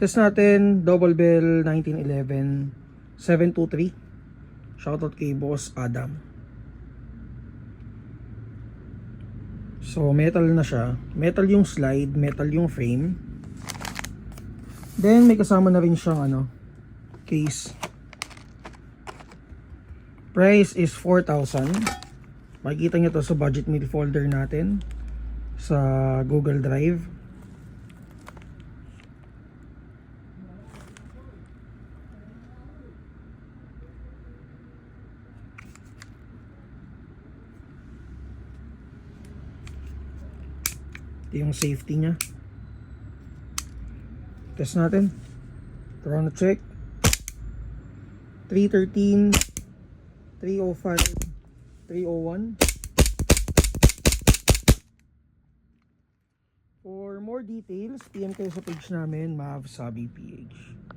Test natin, double bell 1911 723. Shoutout kay Boss Adam. So metal na siya. Metal yung slide, metal yung frame. Then may kasama na rin siyang case. Price is 4,000. Makikita nyo to sa budget meal folder natin sa Google Drive. Ito yung safety nya. Test natin. Corona check. 313, 305, 301. For more details, PM kayo sa page namin, Mav Sabi PH.